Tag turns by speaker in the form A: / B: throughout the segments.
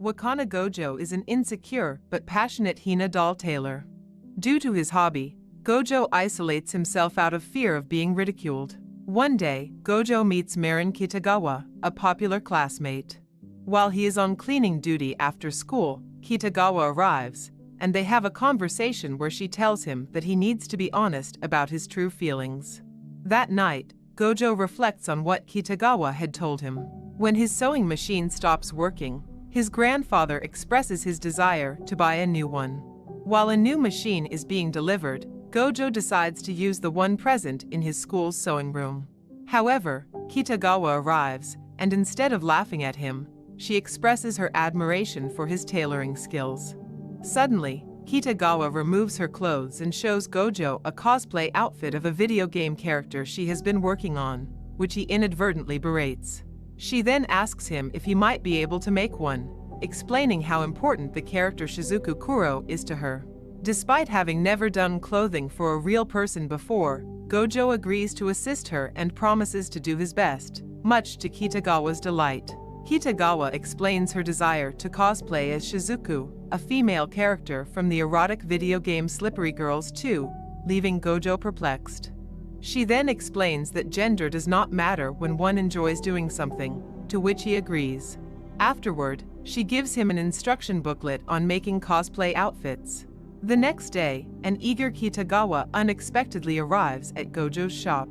A: Wakana Gojo is an insecure but passionate Hina doll tailor. Due to his hobby, Gojo isolates himself out of fear of being ridiculed. One day, Gojo meets Marin Kitagawa, a popular classmate. While he is on cleaning duty after school, Kitagawa arrives, and they have a conversation where she tells him that he needs to be honest about his true feelings. That night, Gojo reflects on what Kitagawa had told him. When his sewing machine stops working, his grandfather expresses his desire to buy a new one. While a new machine is being delivered, Gojo decides to use the one present in his school's sewing room. However, Kitagawa arrives, and instead of laughing at him, she expresses her admiration for his tailoring skills. Suddenly, Kitagawa removes her clothes and shows Gojo a cosplay outfit of a video game character she has been working on, which he inadvertently berates. She then asks him if he might be able to make one, explaining how important the character Shizuku Kuro is to her. Despite having never done clothing for a real person before, Gojo agrees to assist her and promises to do his best, much to Kitagawa's delight. Kitagawa explains her desire to cosplay as Shizuku, a female character from the erotic video game Slippery Girls 2, leaving Gojo perplexed. She then explains that gender does not matter when one enjoys doing something, to which he agrees. Afterward, she gives him an instruction booklet on making cosplay outfits. The next day, an eager Kitagawa unexpectedly arrives at Gojo's shop.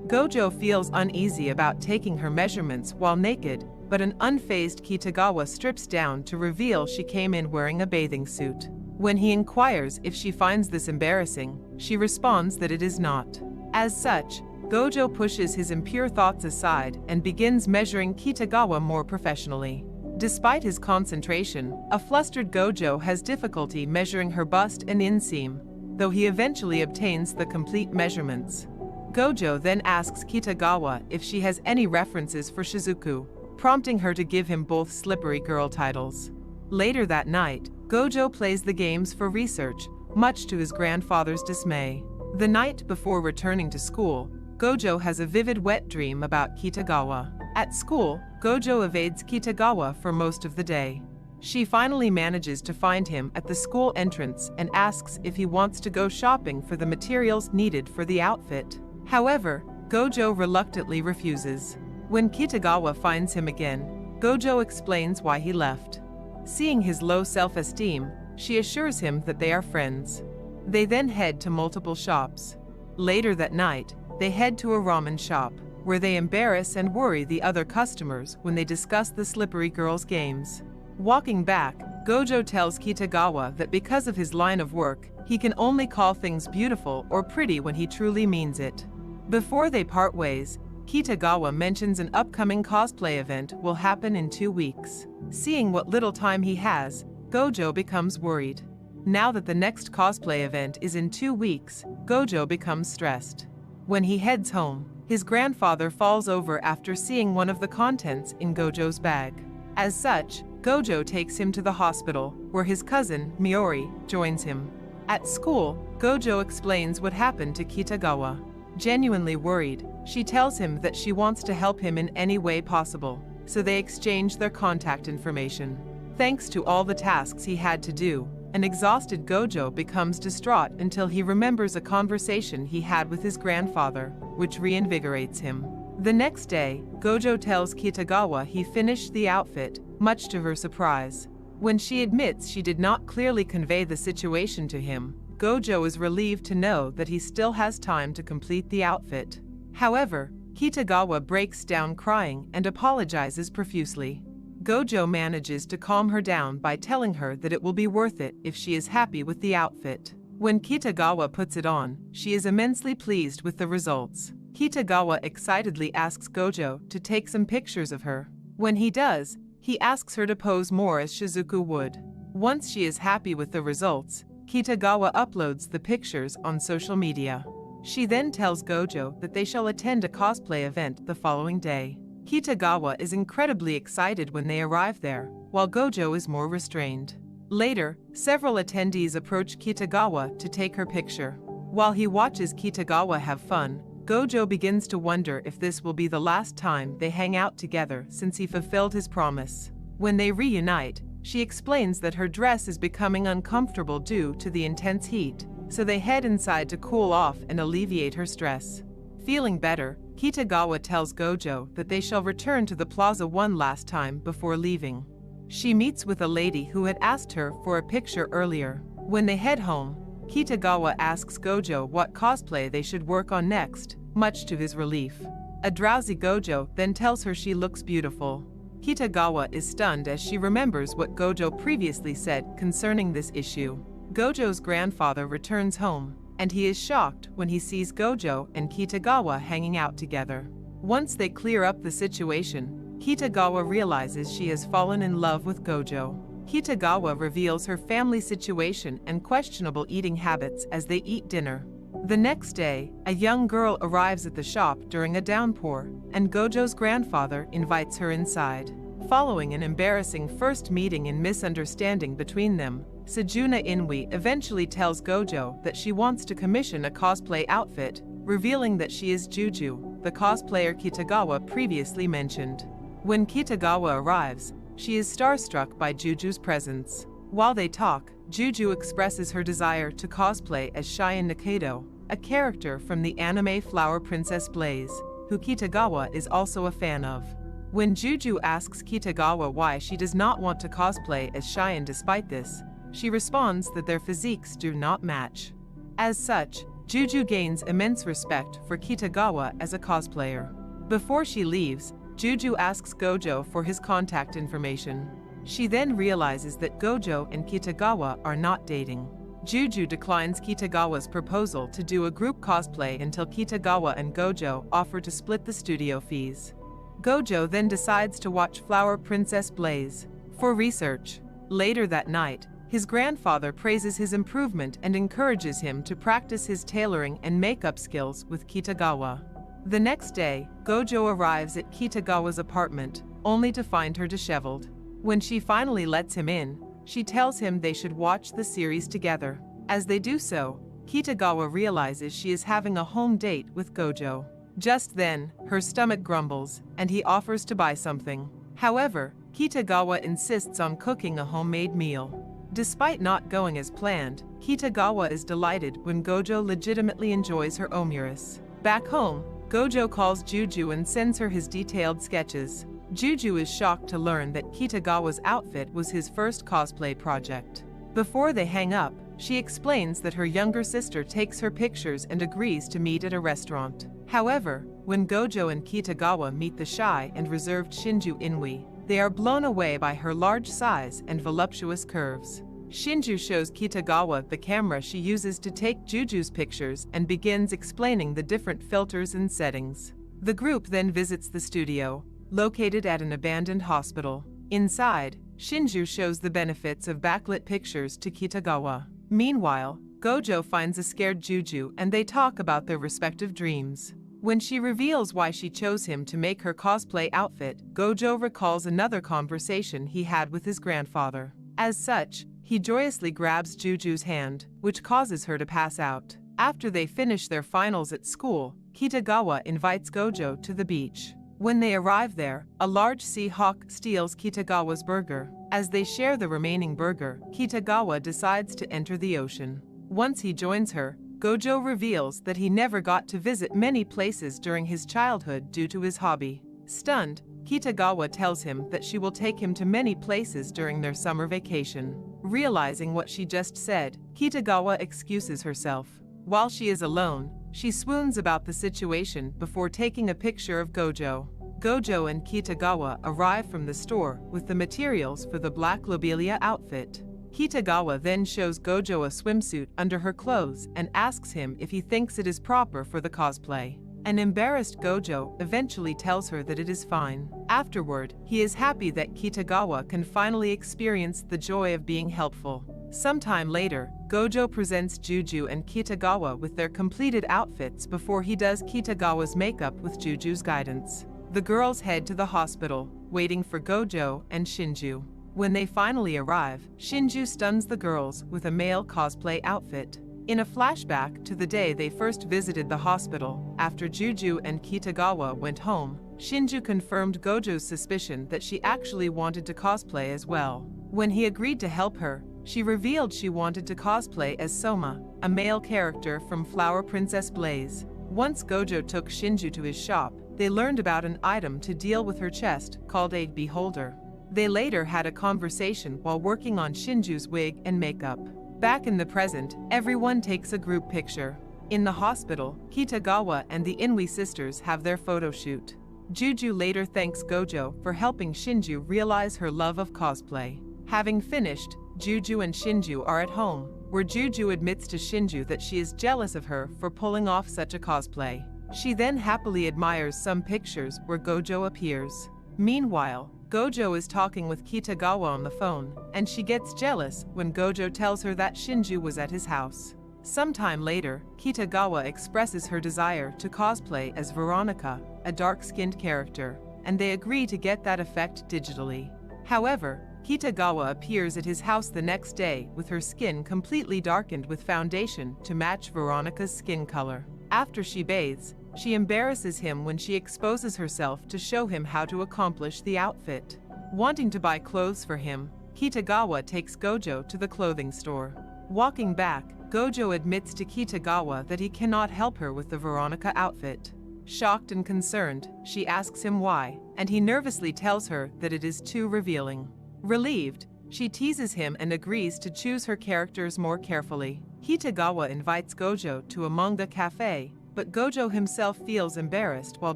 A: Gojo feels uneasy about taking her measurements while naked, but an unfazed Kitagawa strips down to reveal she came in wearing a bathing suit. When he inquires if she finds this embarrassing, she responds that it is not. As such, Gojo pushes his impure thoughts aside and begins measuring Kitagawa more professionally. Despite his concentration, a flustered Gojo has difficulty measuring her bust and inseam, though he eventually obtains the complete measurements. Gojo then asks Kitagawa if she has any references for Shizuku, prompting her to give him both Slippery Girl titles. Later that night, Gojo plays the games for research, much to his grandfather's dismay. The night before returning to school, Gojo has a vivid wet dream about Kitagawa. At school, Gojo evades Kitagawa for most of the day. She finally manages to find him at the school entrance and asks if he wants to go shopping for the materials needed for the outfit. However, Gojo reluctantly refuses. When Kitagawa finds him again, Gojo explains why he left. Seeing his low self-esteem, she assures him that they are friends. They then head to multiple shops. Later that night, they head to a ramen shop, where they embarrass and worry the other customers when they discuss the Slippery Girls games. Walking back, Gojo tells Kitagawa that because of his line of work, he can only call things beautiful or pretty when he truly means it. Before they part ways, Kitagawa mentions an upcoming cosplay event will happen in 2 weeks. Seeing what little time he has, Gojo becomes worried. Now that the next cosplay event is in 2 weeks, Gojo becomes stressed. When he heads home, his grandfather falls over after seeing one of the contents in Gojo's bag. As such, Gojo takes him to the hospital, where his cousin, Miori, joins him. At school, Gojo explains what happened to Kitagawa. Genuinely worried, she tells him that she wants to help him in any way possible, so they exchange their contact information. Thanks to all the tasks he had to do, an exhausted Gojo becomes distraught until he remembers a conversation he had with his grandfather, which reinvigorates him. The next day, Gojo tells Kitagawa he finished the outfit, much to her surprise. When she admits she did not clearly convey the situation to him, Gojo is relieved to know that he still has time to complete the outfit. However, Kitagawa breaks down crying and apologizes profusely. Gojo manages to calm her down by telling her that it will be worth it if she is happy with the outfit. When Kitagawa puts it on, she is immensely pleased with the results. Kitagawa excitedly asks Gojo to take some pictures of her. When he does, he asks her to pose more as Shizuku would. Once she is happy with the results, Kitagawa uploads the pictures on social media. She then tells Gojo that they shall attend a cosplay event the following day. Kitagawa is incredibly excited when they arrive there, while Gojo is more restrained. Later, several attendees approach Kitagawa to take her picture. While he watches Kitagawa have fun, Gojo begins to wonder if this will be the last time they hang out together since he fulfilled his promise. When they reunite, She explains that her dress is becoming uncomfortable due to the intense heat, so they head inside to cool off and alleviate her stress. Feeling better, Kitagawa tells Gojo that they shall return to the plaza one last time before leaving. She meets with a lady who had asked her for a picture earlier. When they head home, Kitagawa asks Gojo what cosplay they should work on next, much to his relief. A drowsy Gojo then tells her she looks beautiful. Kitagawa is stunned as she remembers what Gojo previously said concerning this issue. Gojo's grandfather returns home, and he is shocked when he sees Gojo and Kitagawa hanging out together. Once they clear up the situation, Kitagawa realizes she has fallen in love with Gojo. Kitagawa reveals her family situation and questionable eating habits as they eat dinner. The next day, a young girl arrives at the shop during a downpour, and Gojo's grandfather invites her inside. Following an embarrassing first meeting and misunderstanding between them, Sejuna Inui eventually tells Gojo that she wants to commission a cosplay outfit, revealing that she is Juju, the cosplayer Kitagawa previously mentioned. When Kitagawa arrives, she is starstruck by Juju's presence. While they talk, Juju expresses her desire to cosplay as Cheyenne Nikaido, a character from the anime Flower Princess Blaze, who Kitagawa is also a fan of. When Juju asks Kitagawa why she does not want to cosplay as Cheyenne despite this, she responds that their physiques do not match. As such, Juju gains immense respect for Kitagawa as a cosplayer. Before she leaves, Juju asks Gojo for his contact information. She then realizes that Gojo and Kitagawa are not dating. Juju declines Kitagawa's proposal to do a group cosplay until Kitagawa and Gojo offer to split the studio fees. Gojo then decides to watch Flower Princess Blaze for research. Later that night, his grandfather praises his improvement and encourages him to practice his tailoring and makeup skills with Kitagawa. The next day, Gojo arrives at Kitagawa's apartment, only to find her disheveled. When she finally lets him in, she tells him they should watch the series together. As they do so, Kitagawa realizes she is having a home date with Gojo. Just then, her stomach grumbles, and he offers to buy something. However, Kitagawa insists on cooking a homemade meal. Despite not going as planned, Kitagawa is delighted when Gojo legitimately enjoys her omuris. Back home, Gojo calls Juju and sends her his detailed sketches. Juju is shocked to learn that Kitagawa's outfit was his first cosplay project. Before they hang up, she explains that her younger sister takes her pictures and agrees to meet at a restaurant. However, when Gojo and Kitagawa meet the shy and reserved Shinju Inui, they are blown away by her large size and voluptuous curves. Shinju shows Kitagawa the camera she uses to take Juju's pictures and begins explaining the different filters and settings. The group then visits the studio, located at an abandoned hospital. Inside, Shinju shows the benefits of backlit pictures to Kitagawa. Meanwhile, Gojo finds a scared Juju and they talk about their respective dreams. When she reveals why she chose him to make her cosplay outfit, Gojo recalls another conversation he had with his grandfather. As such, he joyously grabs Juju's hand, which causes her to pass out. After they finish their finals at school, Kitagawa invites Gojo to the beach. When they arrive there, a large sea hawk steals Kitagawa's burger. As they share the remaining burger, Kitagawa decides to enter the ocean. Once he joins her, Gojo reveals that he never got to visit many places during his childhood due to his hobby. Stunned, Kitagawa tells him that she will take him to many places during their summer vacation. Realizing what she just said, Kitagawa excuses herself. While she is alone, she swoons about the situation before taking a picture of Gojo. Gojo and Kitagawa arrive from the store with the materials for the black lobelia outfit. Kitagawa then shows Gojo a swimsuit under her clothes and asks him if he thinks it is proper for the cosplay. An embarrassed Gojo eventually tells her that it is fine. Afterward, he is happy that Kitagawa can finally experience the joy of being helpful. Sometime later, Gojo presents Juju and Kitagawa with their completed outfits before he does Kitagawa's makeup with Juju's guidance. The girls head to the hospital, waiting for Gojo and Shinju. When they finally arrive, Shinju stuns the girls with a male cosplay outfit. In a flashback to the day they first visited the hospital, after Juju and Kitagawa went home, Shinju confirmed Gojo's suspicion that she actually wanted to cosplay as well. When he agreed to help her, she revealed she wanted to cosplay as Soma, a male character from Flower Princess Blaze. Once Gojo took Shinju to his shop, they learned about an item to deal with her chest called a beholder. They later had a conversation while working on Shinju's wig and makeup. Back in the present, everyone takes a group picture. In the hospital, Kitagawa and the Inui sisters have their photo shoot. Juju later thanks Gojo for helping Shinju realize her love of cosplay. Having finished, Juju and Shinju are at home, where Juju admits to Shinju that she is jealous of her for pulling off such a cosplay. She then happily admires some pictures where Gojo appears. Meanwhile, Gojo is talking with Kitagawa on the phone, and she gets jealous when Gojo tells her that Shinju was at his house. Sometime later, Kitagawa expresses her desire to cosplay as Veronica, a dark-skinned character, and they agree to get that effect digitally. However, Kitagawa appears at his house the next day with her skin completely darkened with foundation to match Veronica's skin color. After she bathes, she embarrasses him when she exposes herself to show him how to accomplish the outfit. Wanting to buy clothes for him, Kitagawa takes Gojo to the clothing store. Walking back, Gojo admits to Kitagawa that he cannot help her with the Veronica outfit. Shocked and concerned, she asks him why, and he nervously tells her that it is too revealing. Relieved, she teases him and agrees to choose her characters more carefully. Kitagawa invites Gojo to a manga cafe, but Gojo himself feels embarrassed while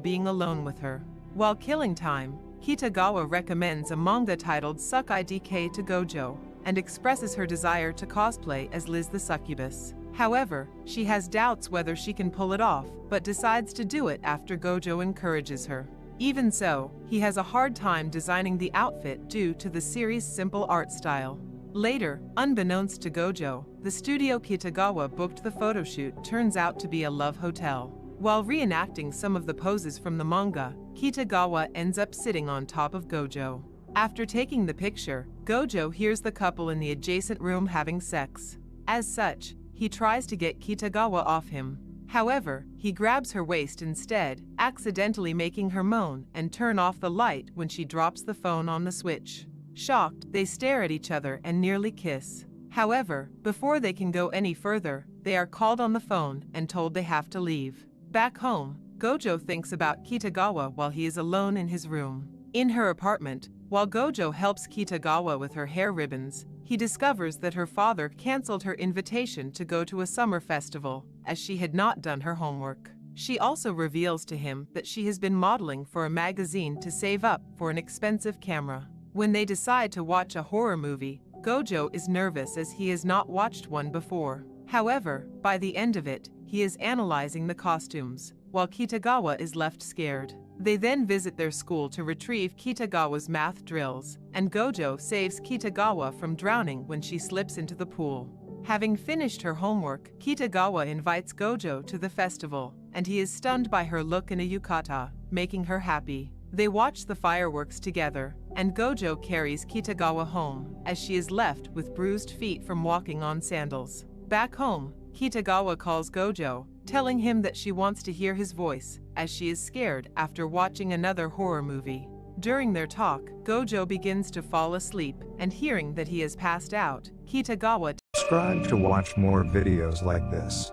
A: being alone with her. While killing time, Kitagawa recommends a manga titled Sukai DK to Gojo, and expresses her desire to cosplay as Liz the Succubus. However, she has doubts whether she can pull it off, but decides to do it after Gojo encourages her. Even so, he has a hard time designing the outfit due to the series' simple art style. Later, unbeknownst to Gojo, the studio Kitagawa booked the photoshoot turns out to be a love hotel. While reenacting some of the poses from the manga, Kitagawa ends up sitting on top of Gojo. After taking the picture, Gojo hears the couple in the adjacent room having sex. As such, he tries to get Kitagawa off him. However, he grabs her waist instead, accidentally making her moan and turn off the light when she drops the phone on the switch. Shocked, they stare at each other and nearly kiss. However, before they can go any further, they are called on the phone and told they have to leave. Back home, Gojo thinks about Kitagawa while he is alone in his room. In her apartment, while Gojo helps Kitagawa with her hair ribbons, he discovers that her father canceled her invitation to go to a summer festival, as she had not done her homework. She also reveals to him that she has been modeling for a magazine to save up for an expensive camera. When they decide to watch a horror movie, Gojo is nervous as he has not watched one before. However, by the end of it, he is analyzing the costumes, while Kitagawa is left scared. They then visit their school to retrieve Kitagawa's math drills, and Gojo saves Kitagawa from drowning when she slips into the pool. Having finished her homework, Kitagawa invites Gojo to the festival, and he is stunned by her look in a yukata, making her happy. They watch the fireworks together, and Gojo carries Kitagawa home, as she is left with bruised feet from walking on sandals. Back home, Kitagawa calls Gojo, telling him that she wants to hear his voice, as she is scared after watching another horror movie. During their talk, Gojo begins to fall asleep, and hearing that he has passed out, Kitagawa
B: Subscribe to watch more videos like this.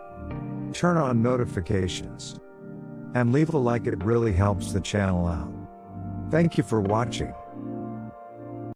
B: Turn on notifications. And leave a like, it really helps the channel out. Thank you for watching.